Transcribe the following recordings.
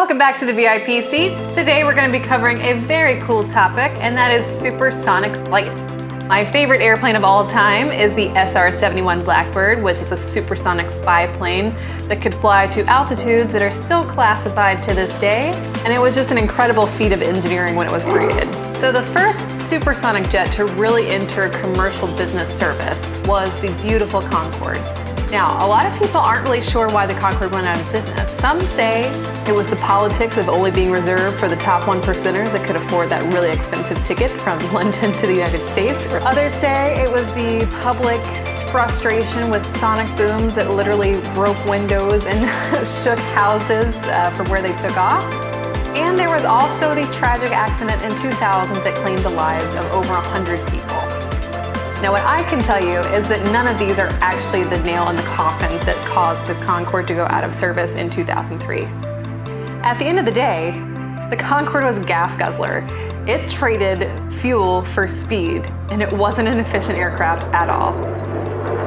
Welcome back to the VIP seat. Today we're going to be covering a very cool topic, and that is supersonic flight. My favorite airplane of all time is the SR-71 Blackbird, which is a supersonic spy plane that could fly to altitudes that are still classified to this day, and it was just an incredible feat of engineering when it was created. So the first supersonic jet to really enter commercial business service was the beautiful Concorde. Now, a lot of people aren't really sure why the Concorde went out of business. Some say it was the politics of only being reserved for the top 1%ers that could afford that really expensive ticket from London to the United States. Or others say it was the public frustration with sonic booms that literally broke windows and shook houses from where they took off. And there was also the tragic accident in 2000 that claimed the lives of over 100 people. Now, what I can tell you is that none of these are actually the nail in the coffin that caused the Concorde to go out of service in 2003. At the end of the day, the Concorde was a gas guzzler. It traded fuel for speed, and it wasn't an efficient aircraft at all.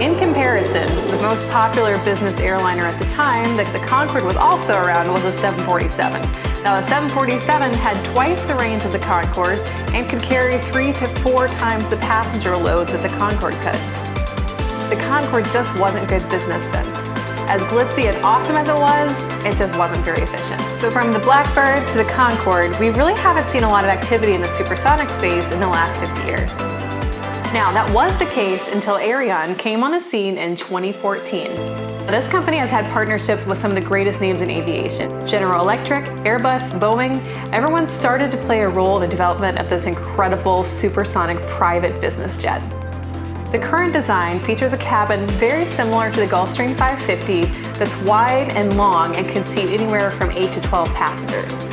In comparison, the most popular business airliner at the time that the Concorde was also around was a 747. Now, the 747 had twice the range of the Concorde and could carry 3 to 4 times the passenger loads that the Concorde could. The Concorde just wasn't good business sense. As glitzy and awesome as it was, it just wasn't very efficient. So from the Blackbird to the Concorde, we really haven't seen a lot of activity in the supersonic space in the last 50 years. Now, that was the case until Arion came on the scene in 2014. This company has had partnerships with some of the greatest names in aviation. General Electric, Airbus, Boeing, everyone started to play a role in the development of this incredible supersonic private business jet. The current design features a cabin very similar to the Gulfstream 550 that's wide and long and can seat anywhere from 8 to 12 passengers.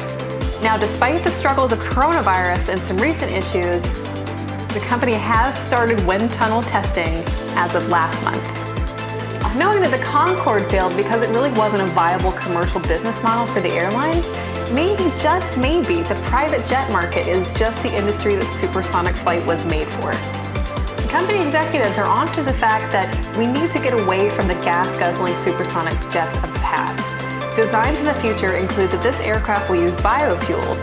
Now, despite the struggles of coronavirus and some recent issues, the company has started wind tunnel testing as of last month. Knowing that the Concorde failed because it really wasn't a viable commercial business model for the airlines, maybe, just maybe, the private jet market is just the industry that supersonic flight was made for. Company executives are onto the fact that we need to get away from the gas-guzzling supersonic jets of the past. Designs in the future include that this aircraft will use biofuels,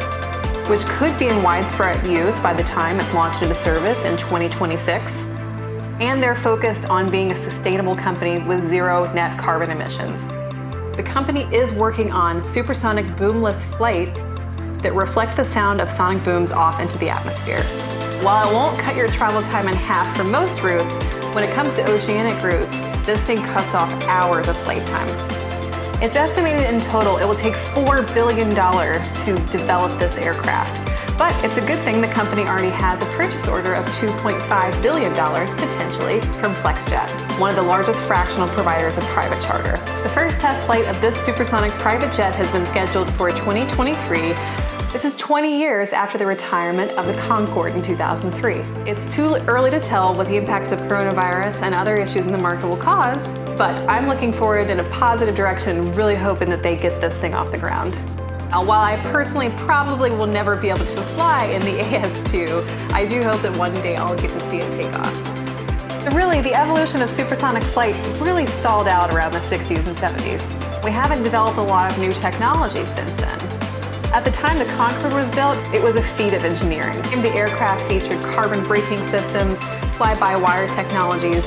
which could be in widespread use by the time it's launched into service in 2026. And they're focused on being a sustainable company with zero net carbon emissions. The company is working on supersonic boomless flight that reflect the sound of sonic booms off into the atmosphere. While it won't cut your travel time in half for most routes, when it comes to oceanic routes, this thing cuts off hours of flight time. It's estimated in total it will take $4 billion to develop this aircraft. But it's a good thing the company already has a purchase order of $2.5 billion, potentially, from FlexJet, one of the largest fractional providers of private charter. The first test flight of this supersonic private jet has been scheduled for 2023, which is 20 years after the retirement of the Concorde in 2003. It's too early to tell what the impacts of coronavirus and other issues in the market will cause, but I'm looking forward in a positive direction, really hoping that they get this thing off the ground. Now, while I personally probably will never be able to fly in the AS2, I do hope that one day I'll get to see it take off. So really, the evolution of supersonic flight really stalled out around the 60s and 70s. We haven't developed a lot of new technology since then. At the time the Concorde was built, it was a feat of engineering. The aircraft featured carbon braking systems, fly-by-wire technologies,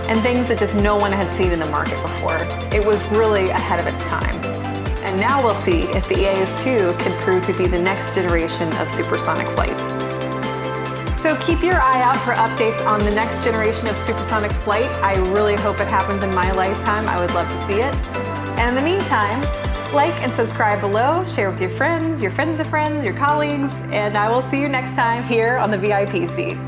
and things that just no one had seen in the market before. It was really ahead of its time. And now we'll see if the AS2 can prove to be the next generation of supersonic flight. So keep your eye out for updates on the next generation of supersonic flight. I really hope it happens in my lifetime. I would love to see it. And in the meantime, like and subscribe below, share with your friends of friends, your colleagues, and I will see you next time here on the VIP seat.